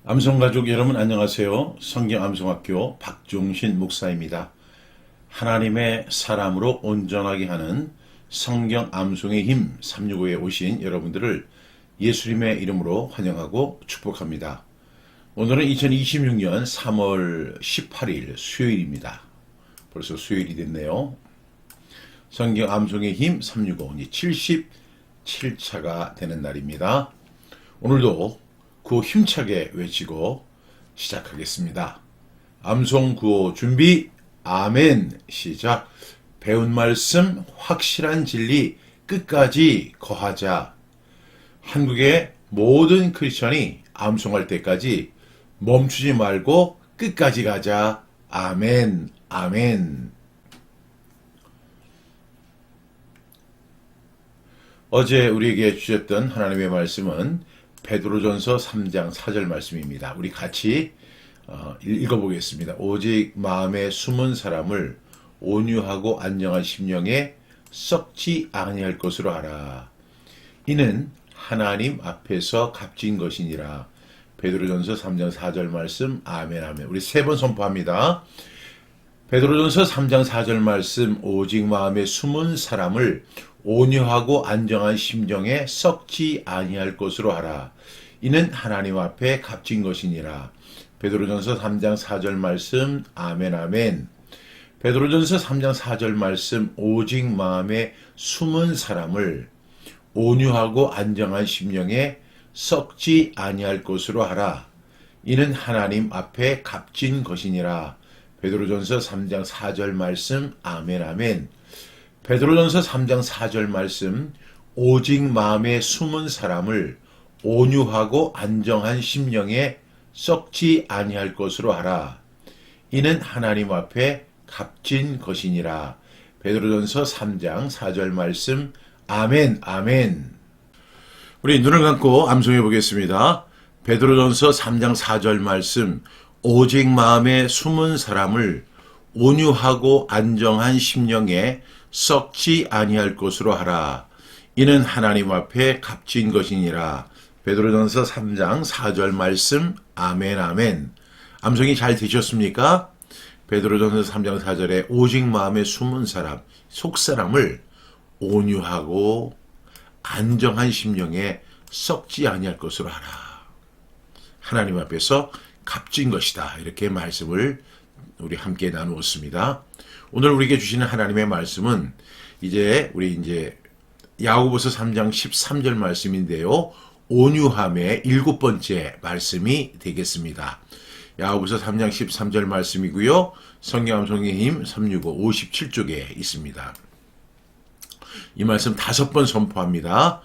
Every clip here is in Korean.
암송가족 여러분 안녕하세요. 성경암송학교 박종신 목사입니다. 하나님의 사람으로 온전하게 하는 성경암송의 힘 365에 오신 여러분들을 예수님의 이름으로 환영하고 축복합니다. 오늘은 2026년 3월 18일 수요일입니다. 벌써 수요일이 됐네요. 성경암송의 힘 365, 77차가 되는 날입니다. 오늘도 구호 힘차게 외치고 시작하겠습니다. 암송 구호 준비, 아멘, 시작. 배운 말씀, 확실한 진리, 끝까지 거하자. 한국의 모든 크리스천이 암송할 때까지 멈추지 말고 끝까지 가자. 아멘, 아멘. 어제 우리에게 주셨던 하나님의 말씀은 베드로전서 3장 4절 말씀입니다. 우리 같이 읽어보겠습니다. 오직 마음에 숨은 사람을 온유하고 안정한 심령에 썩지 아니할 것으로 하라. 이는 하나님 앞에서 값진 것이니라. 베드로전서 3장 4절 말씀 아멘 아멘. 우리 세 번 선포합니다. 베드로전서 3장 4절 말씀 오직 마음에 숨은 사람을 온유하고 안정한 심정에 썩지 아니할 것으로 하라. 이는 하나님 앞에 값진 것이니라. 베드로전서 3장 4절 말씀 아멘 아멘. 베드로전서 3장 4절 말씀 오직 마음에 숨은 사람을 온유하고 안정한 심령에 썩지 아니할 것으로 하라. 이는 하나님 앞에 값진 것이니라. 베드로전서 3장 4절 말씀 아멘 아멘. 베드로전서 3장 4절 말씀 오직 마음에 숨은 사람을 온유하고 안정한 심령에 썩지 아니할 것으로 하라. 이는 하나님 앞에 값진 것이니라. 베드로전서 3장 4절 말씀 아멘 아멘. 우리 눈을 감고 암송해 보겠습니다. 베드로전서 3장 4절 말씀 오직 마음에 숨은 사람을 온유하고 안정한 심령에 썩지 아니할 것으로 하라. 이는 하나님 앞에 값진 것이니라. 베드로전서 3장 4절 말씀 아멘 아멘. 암송이 잘 되셨습니까? 베드로전서 3장 4절에 오직 마음에 숨은 사람, 속사람을 온유하고 안정한 심령에 썩지 아니할 것으로 하라. 하나님 앞에서 값진 것이다. 이렇게 말씀을 우리 함께 나누었습니다. 오늘 우리에게 주시는 하나님의 말씀은 우리 야고보서 3장 13절 말씀인데요. 온유함의 7번째 말씀이 되겠습니다. 야고보서 3장 13절 말씀이고요. 성경암송의 힘 365 57쪽에 있습니다. 이 말씀 5번 선포합니다.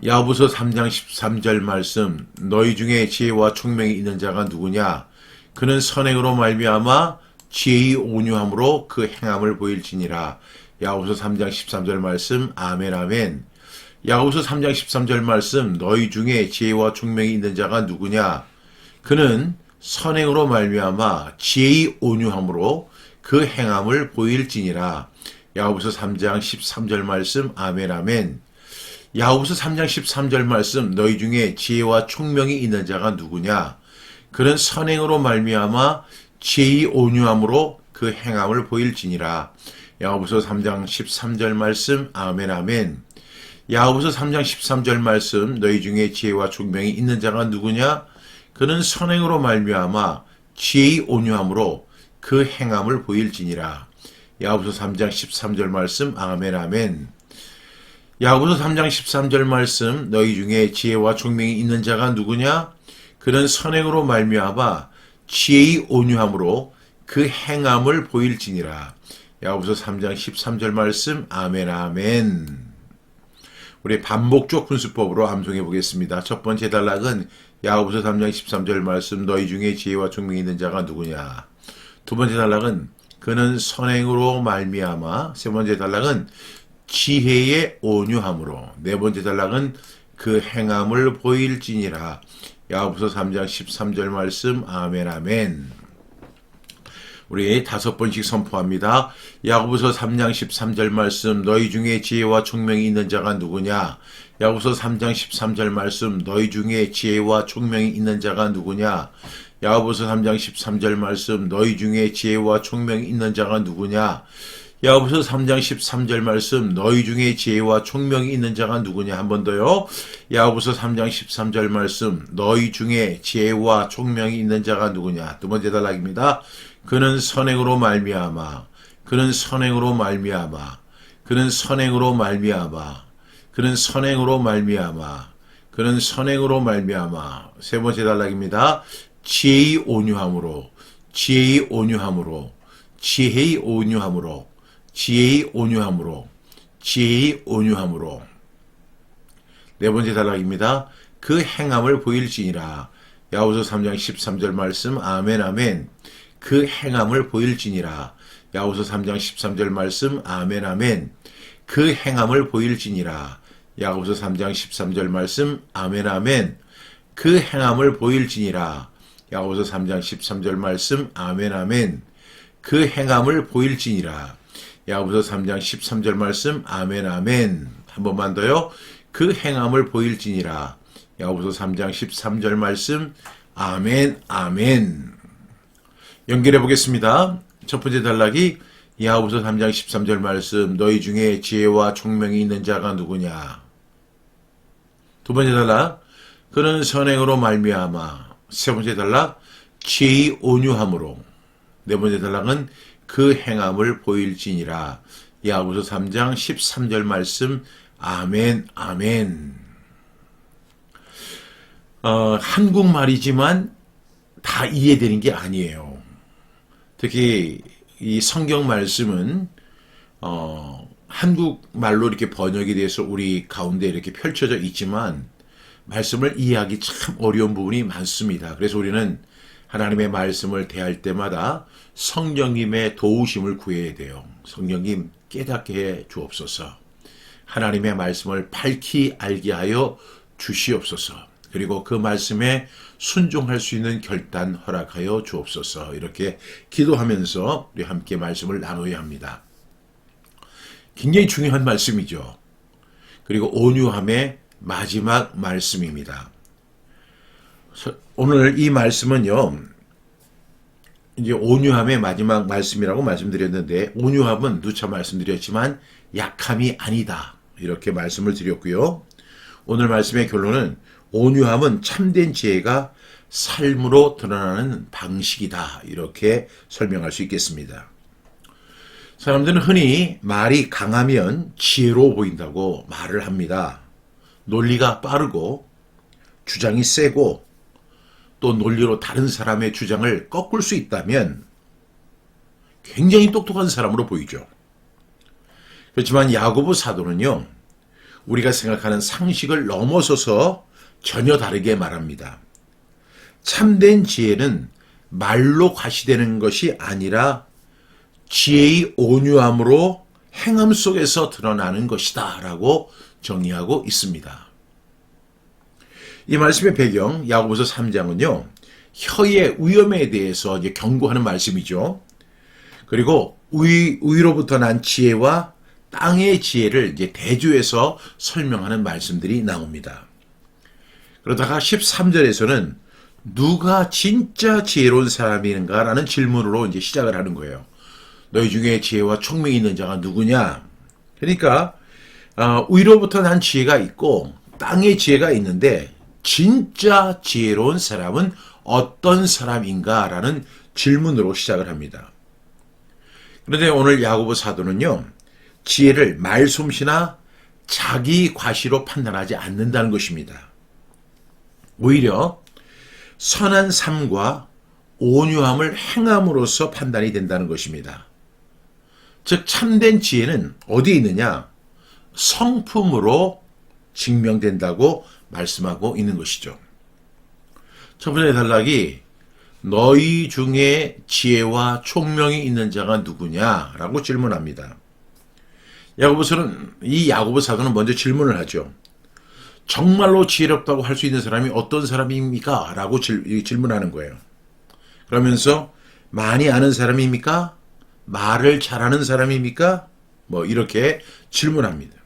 야고보서 3장 13절 말씀 너희 중에 지혜와 총명이 있는 자가 누구냐? 그는 선행으로 말미암아 지혜의 온유함으로 그 행함을 보일지니라. 야고보서 3장 13절 말씀 아멘 아멘. 야고보서 3장 13절 말씀 너희 중에 지혜와 총명이 있는 자가 누구냐? 그는 선행으로 말미암아 지혜의 온유함으로 그 행함을 보일지니라. 야고보서 3장 13절 말씀 아멘 아멘. 야고보서 3장 13절 말씀 너희 중에 지혜와 총명이 있는 자가 누구냐? 그는 선행으로 말미암아 지혜의 온유함으로 그 행함을 보일지니라. 야고보서 3장 13절 말씀 아멘 아멘. 야고보서 3장 13절 말씀 너희 중에 지혜와 총명이 있는 자가 누구냐? 그는 선행으로 말미암아 지혜의 온유함으로 그 행함을 보일지니라. 야고보서 3장 13절 말씀 아멘 아멘. 야고보서 3장 13절 말씀 너희 중에 지혜와 총명이 있는 자가 누구냐? 그는 선행으로 말미암아 지혜의 온유함으로 그 행함을 보일지니라. 야고보서 3장 13절 말씀 아멘 아멘. 우리 반복적 분수법으로 암송해 보겠습니다. 첫 번째 단락은 야고보서 3장 13절 말씀 너희 중에 지혜와 총명이 있는 자가 누구냐? 두 번째 단락은 그는 선행으로 말미암아. 세 번째 단락은 지혜의 온유함으로. 네 번째 단락은 그 행함을 보일지니라. 야고보서 3장 13절 말씀 아멘 아멘. 우리 5번씩 선포합니다. 야고보서 3장 13절 말씀 너희 중에 지혜와 총명이 있는 자가 누구냐? 야고보서 3장 13절 말씀, 너희 중에 지혜와 총명이 있는 자가 누구냐? 야고보서 3장 13절 말씀, 너희 중에 지혜와 총명이 있는 자가 누구냐? 야고보서 3장 13절 말씀, 너희 중에 지혜와 총명이 있는 자가 누구냐? 한 번 더요. 야고보서 3장 13절 말씀, 너희 중에 지혜와 총명이 있는 자가 누구냐? 두 번째 단락입니다. 그는 선행으로 말미암아, 그는 선행으로 말미암아, 그는 선행으로 말미암아, 그는 선행으로 말미암아, 그는 선행으로 말미암아. 세 번째 단락입니다. 지혜의 온유함으로, 지혜의 온유함으로, 지혜의 온유함으로, 지혜의 온유함으로, 지혜의 온유함으로. 네 번째 단락입니다. 그 행함을 보일지니라. 야고보서 3장 13절 말씀, 아멘 아멘. 그 행함을 보일지니라. 야고보서 3장 13절 말씀, 아멘 아멘. 그 행함을 보일지니라. 야고보서 3장 13절 말씀, 아멘 아멘. 그 행함을 보일지니라. 야고보서 3장 13절 말씀, 아멘 아멘. 그 행함을 보일지니라. 야고보서 3장 13절 말씀, 아멘 아멘. 한 번만 더요. 그 행함을 보일지니라. 야고보서 3장 13절 말씀, 아멘 아멘. 연결해 보겠습니다. 첫 번째 단락이 야고보서 3장 13절 말씀, 너희 중에 지혜와 총명이 있는 자가 누구냐? 두 번째 단락, 그는 선행으로 말미암아. 세 번째 단락, 지혜의 온유함으로. 네 번째 단락은 그 행함을 보일지니라. 야고보서 3장 13절 말씀, 아멘 아멘. 한국말이지만 다 이해되는 게 아니에요. 특히 이 성경 말씀은 한국말로 이렇게 번역이 돼서 우리 가운데 이렇게 펼쳐져 있지만 말씀을 이해하기 참 어려운 부분이 많습니다. 그래서 우리는 하나님의 말씀을 대할 때마다 성령님의 도우심을 구해야 돼요. 성령님 깨닫게 해 주옵소서. 하나님의 말씀을 밝히 알게 하여 주시옵소서. 그리고 그 말씀에 순종할 수 있는 결단 허락하여 주옵소서. 이렇게 기도하면서 우리 함께 말씀을 나눠야 합니다. 굉장히 중요한 말씀이죠. 그리고 온유함의 마지막 말씀입니다. 오늘 이 말씀은요, 이제 온유함의 마지막 말씀이라고 말씀드렸는데, 온유함은 누차 말씀드렸지만 약함이 아니다. 이렇게 말씀을 드렸고요. 오늘 말씀의 결론은 온유함은 참된 지혜가 삶으로 드러나는 방식이다. 이렇게 설명할 수 있겠습니다. 사람들은 흔히 말이 강하면 지혜로워 보인다고 말을 합니다. 논리가 빠르고 주장이 세고 또 논리로 다른 사람의 주장을 꺾을 수 있다면 굉장히 똑똑한 사람으로 보이죠. 그렇지만 야고보 사도는요, 우리가 생각하는 상식을 넘어서서 전혀 다르게 말합니다. 참된 지혜는 말로 과시되는 것이 아니라 지혜의 온유함으로 행함 속에서 드러나는 것이다 라고 정의하고 있습니다. 이 말씀의 배경, 야고보서 3장은요, 혀의 위험에 대해서 이제 경고하는 말씀이죠. 그리고 위로부터 난 지혜와 땅의 지혜를 이제 대조해서 설명하는 말씀들이 나옵니다. 그러다가 13절에서는 누가 진짜 지혜로운 사람인가라는 질문으로 이제 시작을 하는 거예요. 너희 중에 지혜와 총명이 있는 자가 누구냐? 그러니까 위로부터 난 지혜가 있고 땅의 지혜가 있는데 진짜 지혜로운 사람은 어떤 사람인가라는 질문으로 시작을 합니다. 그런데 오늘 야고보 사도는요, 지혜를 말솜씨나 자기 과시로 판단하지 않는다는 것입니다. 오히려 선한 삶과 온유함을 행함으로써 판단이 된다는 것입니다. 즉 참된 지혜는 어디에 있느냐? 성품으로 증명된다고 말씀하고 있는 것이죠. 첫 번째 단락이 너희 중에 지혜와 총명이 있는 자가 누구냐라고 질문합니다. 이 야고보 사도는 먼저 질문을 하죠. 정말로 지혜롭다고 할 수 있는 사람이 어떤 사람입니까? 라고 질문하는 거예요. 그러면서 많이 아는 사람입니까? 말을 잘하는 사람입니까? 이렇게 질문합니다.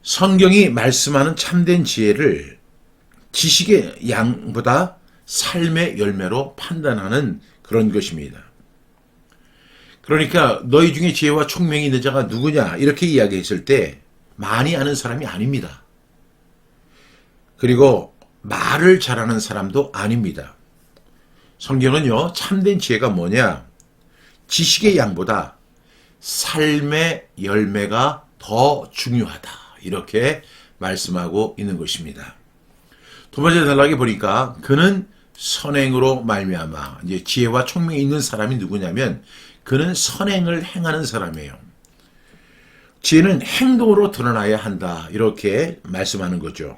성경이 말씀하는 참된 지혜를 지식의 양보다 삶의 열매로 판단하는 그런 것입니다. 그러니까 너희 중에 지혜와 총명이 있는 자가 누구냐 이렇게 이야기했을 때 많이 아는 사람이 아닙니다. 그리고 말을 잘하는 사람도 아닙니다. 성경은요, 참된 지혜가 뭐냐? 지식의 양보다 삶의 열매가 더 중요하다. 이렇게 말씀하고 있는 것입니다. 두 번째 단락에 보니까 그는 선행으로 말미암아, 이제 지혜와 총명이 있는 사람이 누구냐면 그는 선행을 행하는 사람이에요. 지혜는 행동으로 드러나야 한다. 이렇게 말씀하는 거죠.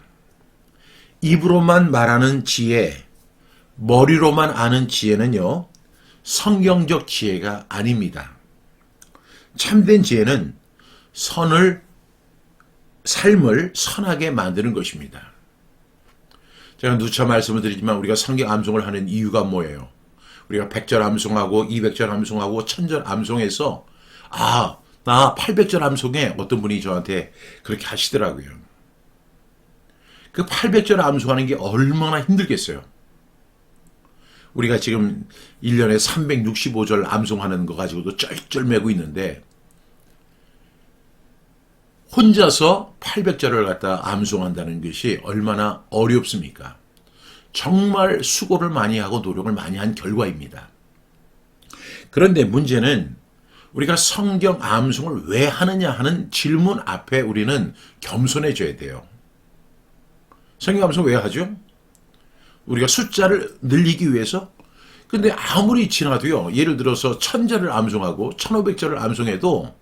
입으로만 말하는 지혜, 머리로만 아는 지혜는요, 성경적 지혜가 아닙니다. 참된 지혜는 삶을 선하게 만드는 것입니다. 제가 누차 말씀을 드리지만 우리가 성경 암송을 하는 이유가 뭐예요? 우리가 100절 암송하고 200절 암송하고 1000절 암송해서 나 800절 암송에 어떤 분이 저한테 그렇게 하시더라고요. 그 800절 암송하는 게 얼마나 힘들겠어요. 우리가 지금 1년에 365절 암송하는 거 가지고도 쩔쩔매고 있는데 혼자서 800절을 갖다 암송한다는 것이 얼마나 어렵습니까? 정말 수고를 많이 하고 노력을 많이 한 결과입니다. 그런데 문제는 우리가 성경 암송을 왜 하느냐 하는 질문 앞에 우리는 겸손해져야 돼요. 성경 암송 왜 하죠? 우리가 숫자를 늘리기 위해서? 근데 아무리 지나도요, 예를 들어서 1000절을 암송하고 1500절을 암송해도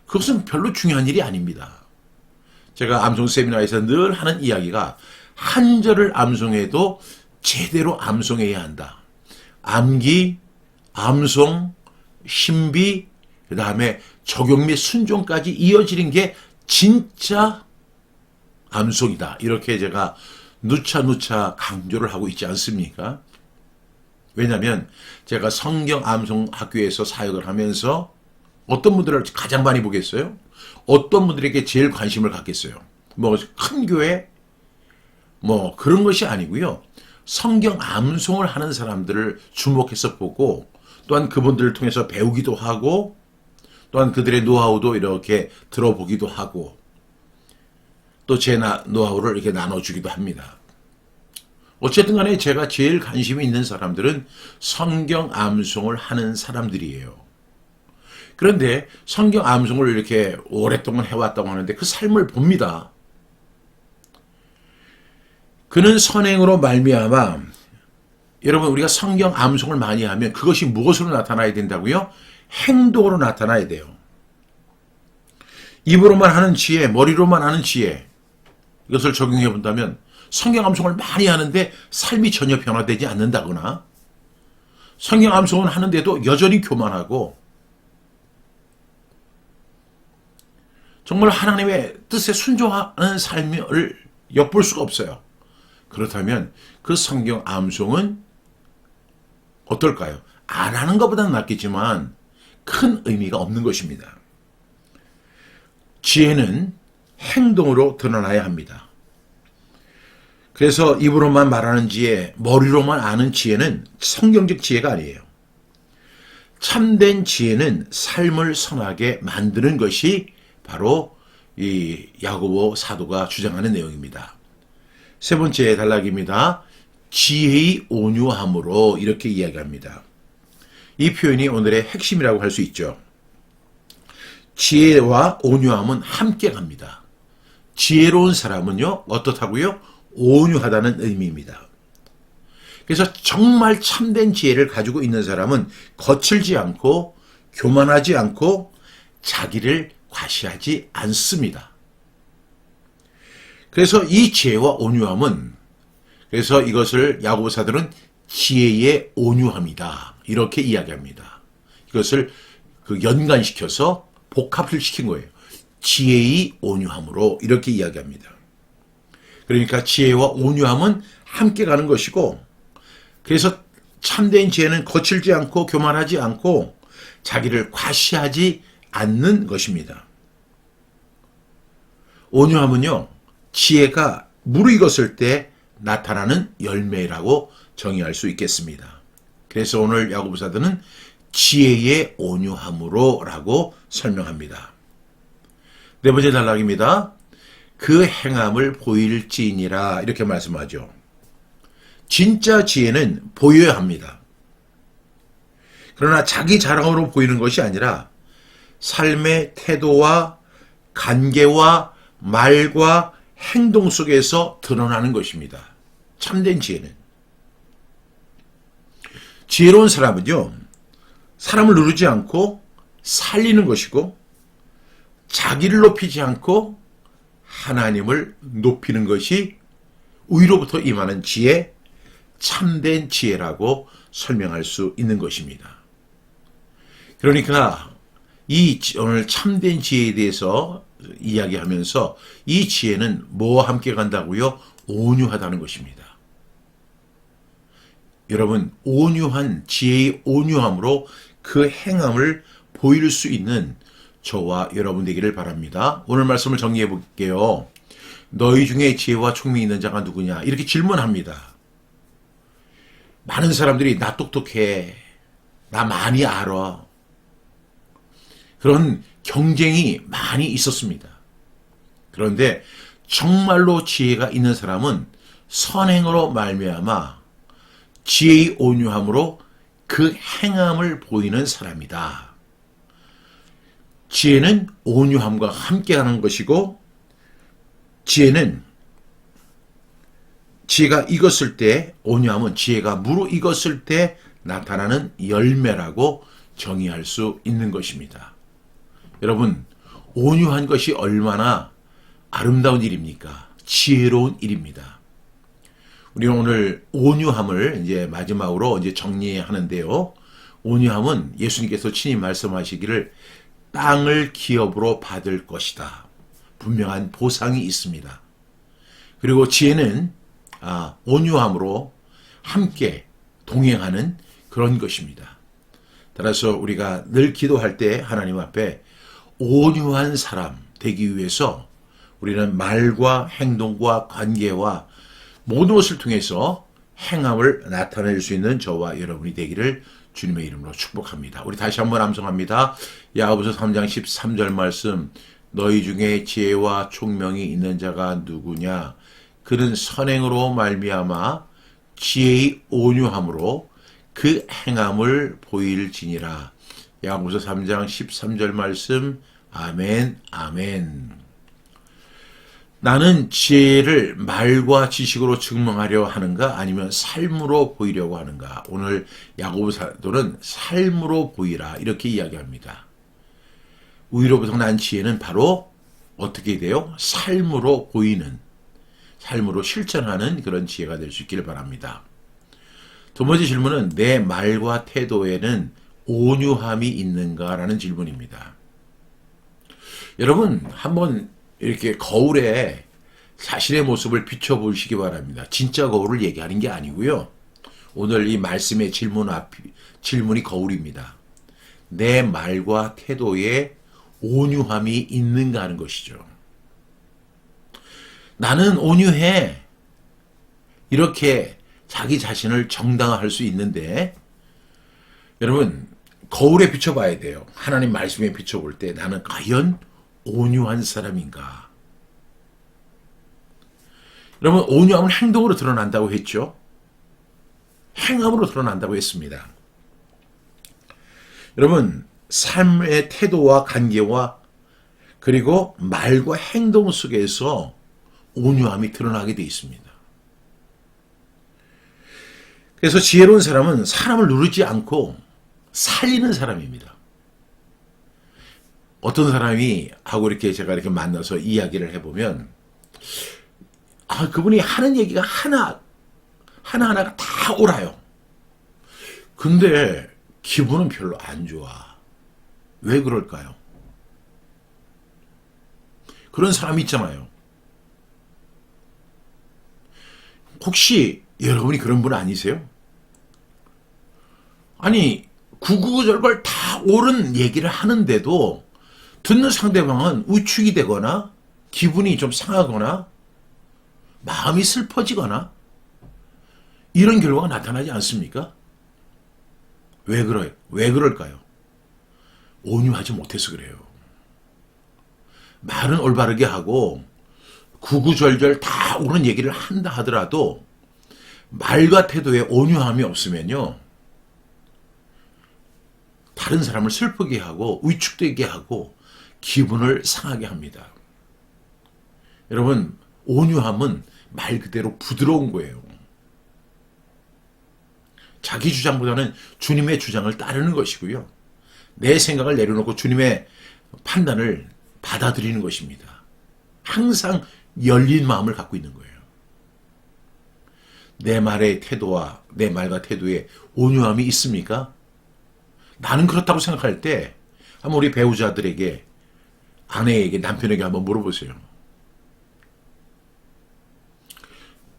그것은 별로 중요한 일이 아닙니다. 제가 암송 세미나에서 늘 하는 이야기가 한 절을 암송해도 제대로 암송해야 한다. 암기, 암송, 신비, 그 다음에 적용 및 순종까지 이어지는 게 진짜 암송이다. 이렇게 제가 누차 강조를 하고 있지 않습니까? 왜냐하면 제가 성경 암송 학교에서 사역을 하면서 어떤 분들을 가장 많이 보겠어요? 어떤 분들에게 제일 관심을 갖겠어요? 큰 교회? 그런 것이 아니고요. 성경 암송을 하는 사람들을 주목해서 보고 또한 그분들을 통해서 배우기도 하고 또한 그들의 노하우도 이렇게 들어보기도 하고 또 제 노하우를 이렇게 나눠주기도 합니다. 어쨌든 간에 제가 제일 관심이 있는 사람들은 성경 암송을 하는 사람들이에요. 그런데 성경 암송을 이렇게 오랫동안 해왔다고 하는데 그 삶을 봅니다. 그는 선행으로 말미암아, 여러분 우리가 성경 암송을 많이 하면 그것이 무엇으로 나타나야 된다고요? 행동으로 나타나야 돼요. 입으로만 하는 지혜, 머리로만 하는 지혜, 이것을 적용해 본다면 성경 암송을 많이 하는데 삶이 전혀 변화되지 않는다거나 성경 암송은 하는데도 여전히 교만하고 정말 하나님의 뜻에 순종하는 삶을 엿볼 수가 없어요. 그렇다면 그 성경 암송은 어떨까요? 안 하는 것보다는 낫겠지만 큰 의미가 없는 것입니다. 지혜는 행동으로 드러나야 합니다. 그래서 입으로만 말하는 지혜, 머리로만 아는 지혜는 성경적 지혜가 아니에요. 참된 지혜는 삶을 선하게 만드는 것이 바로 이 야고보 사도가 주장하는 내용입니다. 세 번째 단락입니다. 지혜의 온유함으로 이렇게 이야기합니다. 이 표현이 오늘의 핵심이라고 할 수 있죠. 지혜와 온유함은 함께 갑니다. 지혜로운 사람은요, 어떻다고요? 온유하다는 의미입니다. 그래서 정말 참된 지혜를 가지고 있는 사람은 거칠지 않고 교만하지 않고 자기를 과시하지 않습니다. 그래서 이 지혜와 온유함은, 그래서 이것을 야고보 사도는 지혜의 온유함이다 이렇게 이야기합니다. 이것을 연관시켜서 복합을 시킨 거예요. 지혜의 온유함으로 이렇게 이야기합니다. 그러니까 지혜와 온유함은 함께 가는 것이고, 그래서 참된 지혜는 거칠지 않고 교만하지 않고 자기를 과시하지 않는 것입니다. 온유함은요, 지혜가 무르익었을 때 나타나는 열매라고 정의할 수 있겠습니다. 그래서 오늘 야고보사도는 지혜의 온유함으로 라고 설명합니다. 네 번째 단락입니다. 그 행함을 보일지니라 이렇게 말씀하죠. 진짜 지혜는 보여야 합니다. 그러나 자기 자랑으로 보이는 것이 아니라 삶의 태도와 관계와 말과 행동 속에서 드러나는 것입니다. 참된 지혜는. 지혜로운 사람은요, 사람을 누르지 않고 살리는 것이고, 자기를 높이지 않고 하나님을 높이는 것이 위로부터 임하는 지혜, 참된 지혜라고 설명할 수 있는 것입니다. 그러니까 이 오늘 참된 지혜에 대해서 이야기하면서 이 지혜는 뭐와 함께 간다고요? 온유하다는 것입니다. 여러분, 온유한 지혜의 온유함으로 그 행함을 보일 수 있는 저와 여러분 되기를 바랍니다. 오늘 말씀을 정리해 볼게요. 너희 중에 지혜와 총명이 있는 자가 누구냐? 이렇게 질문합니다. 많은 사람들이 나 똑똑해, 나 많이 알아. 그런 경쟁이 많이 있었습니다. 그런데 정말로 지혜가 있는 사람은 선행으로 말미암아 지혜의 온유함으로 그 행함을 보이는 사람이다. 지혜는 온유함과 함께하는 것이고, 지혜가 익었을 때, 온유함은 지혜가 무르익었을 때 나타나는 열매라고 정의할 수 있는 것입니다. 여러분, 온유한 것이 얼마나 아름다운 일입니까? 지혜로운 일입니다. 우리는 오늘 온유함을 이제 마지막으로 이제 정리하는데요. 온유함은 예수님께서 친히 말씀하시기를 땅을 기업으로 받을 것이다. 분명한 보상이 있습니다. 그리고 지혜는 온유함으로 함께 동행하는 그런 것입니다. 따라서 우리가 늘 기도할 때 하나님 앞에 온유한 사람 되기 위해서 우리는 말과 행동과 관계와 모든 것을 통해서 행함을 나타낼 수 있는 저와 여러분이 되기를 주님의 이름으로 축복합니다. 우리 다시 한번 암송합니다. 야고보서 3장 13절 말씀, 너희 중에 지혜와 총명이 있는 자가 누구냐? 그는 선행으로 말미암아 지혜의 온유함으로 그 행함을 보일지니라. 야고보서 3장 13절 말씀. 아멘, 아멘. 나는 지혜를 말과 지식으로 증명하려 하는가? 아니면 삶으로 보이려고 하는가? 오늘 야고보 사도는 삶으로 보이라 이렇게 이야기합니다. 위로부터 난 지혜는 바로 어떻게 돼요? 삶으로 보이는, 삶으로 실천하는 그런 지혜가 될 수 있기를 바랍니다. 두 번째 질문은 내 말과 태도에는 온유함이 있는가라는 질문입니다. 여러분, 한번 이렇게 거울에 자신의 모습을 비춰보시기 바랍니다. 진짜 거울을 얘기하는 게 아니고요. 오늘 이 말씀의 질문이 거울입니다. 내 말과 태도에 온유함이 있는가 하는 것이죠. 나는 온유해. 이렇게 자기 자신을 정당화할 수 있는데, 여러분, 거울에 비춰봐야 돼요. 하나님 말씀에 비춰볼 때 나는 과연 온유한 사람인가? 여러분, 온유함은 행동으로 드러난다고 했죠? 행함으로 드러난다고 했습니다. 여러분, 삶의 태도와 관계와 그리고 말과 행동 속에서 온유함이 드러나게 되어 있습니다. 그래서 지혜로운 사람은 사람을 누르지 않고 살리는 사람입니다. 어떤 사람이 하고 이렇게 제가 이렇게 만나서 이야기를 해보면, 그분이 하는 얘기가 하나하나가 다 옳아요. 근데 기분은 별로 안 좋아. 왜 그럴까요? 그런 사람이 있잖아요. 혹시 여러분이 그런 분 아니세요? 아니, 구구절절 다 옳은 얘기를 하는데도 듣는 상대방은 위축이 되거나 기분이 좀 상하거나 마음이 슬퍼지거나 이런 결과가 나타나지 않습니까? 왜 그래요? 왜 그럴까요? 온유하지 못해서 그래요. 말은 올바르게 하고 구구절절 다 옳은 얘기를 한다 하더라도 말과 태도에 온유함이 없으면요, 다른 사람을 슬프게 하고 위축되게 하고 기분을 상하게 합니다. 여러분, 온유함은 말 그대로 부드러운 거예요. 자기 주장보다는 주님의 주장을 따르는 것이고요. 내 생각을 내려놓고 주님의 판단을 받아들이는 것입니다. 항상 열린 마음을 갖고 있는 거예요. 내 말의 태도와 내 말과 태도에 온유함이 있습니까? 나는 그렇다고 생각할 때 한번 우리 배우자들에게, 아내에게, 남편에게 한번 물어보세요.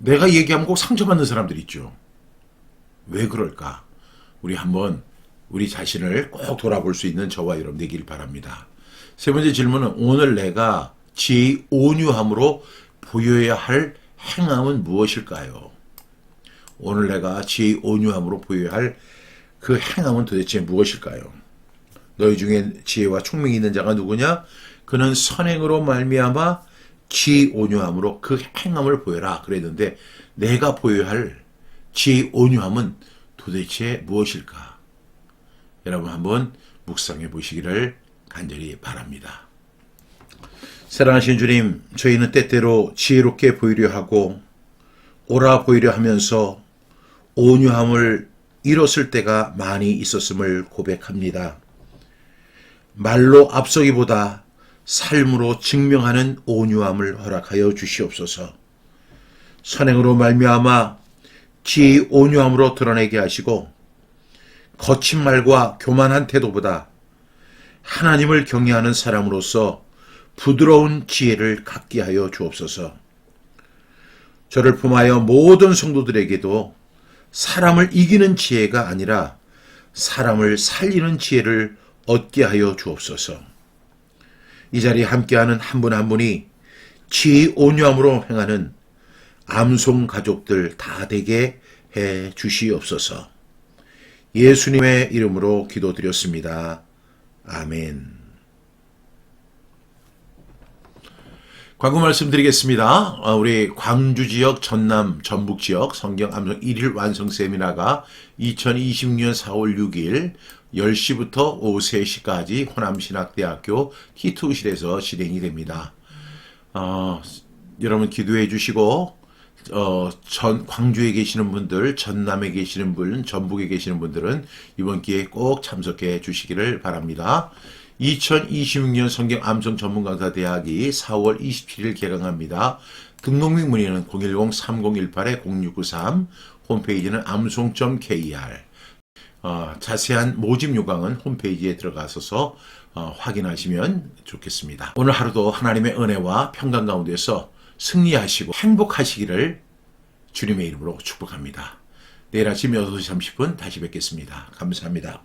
내가 얘기하면 꼭 상처받는 사람들 있죠. 왜 그럴까? 우리 한번 우리 자신을 꼭 돌아볼 수 있는 저와 여러분 되길 바랍니다. 세 번째 질문은, 오늘 내가 지혜의 온유함으로 보여야 할 행함은 무엇일까요? 오늘 내가 지혜의 온유함으로 보여야 할 그 행함은 도대체 무엇일까요? 너희 중에 지혜와 총명이 있는 자가 누구냐? 그는 선행으로 말미암아 지혜의 온유함으로 그 행함을 보여라 그랬는데, 내가 보여야 할 지혜의 온유함은 도대체 무엇일까? 여러분 한번 묵상해 보시기를 간절히 바랍니다. 사랑하신 주님, 저희는 때때로 지혜롭게 보이려 하고 옳아 보이려 하면서 온유함을 잃었을 때가 많이 있었음을 고백합니다. 말로 앞서기보다 삶으로 증명하는 온유함을 허락하여 주시옵소서. 선행으로 말미암아 지혜의 온유함으로 드러내게 하시고, 거친 말과 교만한 태도보다 하나님을 경외하는 사람으로서 부드러운 지혜를 갖게 하여 주옵소서. 저를 포함하여 모든 성도들에게도 사람을 이기는 지혜가 아니라 사람을 살리는 지혜를 얻게 하여 주옵소서. 이 자리에 함께하는 한 분 한 분이 지혜의 온유함으로 행하는 암송 가족들 다 되게 해 주시옵소서. 예수님의 이름으로 기도드렸습니다. 아멘. 광고 말씀드리겠습니다. 우리 광주 지역, 전남, 전북 지역 성경 암송 1일 완성 세미나가 2026년 4월 6일 10시부터 오후 3시까지 호남신학대학교 키투실에서 진행이 됩니다. 여러분 기도해 주시고, 광주에 계시는 분들, 전남에 계시는 분, 전북에 계시는 분들은 이번 기회에 꼭 참석해 주시기를 바랍니다. 2026년 성경 암송 전문 강사 대학이 4월 27일 개강합니다. 등록 및 문의는 010-3018-0693, 홈페이지는 암송.kr. 자세한 모집 요강은 홈페이지에 들어가셔서 확인하시면 좋겠습니다. 오늘 하루도 하나님의 은혜와 평강 가운데서 승리하시고 행복하시기를 주님의 이름으로 축복합니다. 내일 아침 6시 30분 다시 뵙겠습니다. 감사합니다.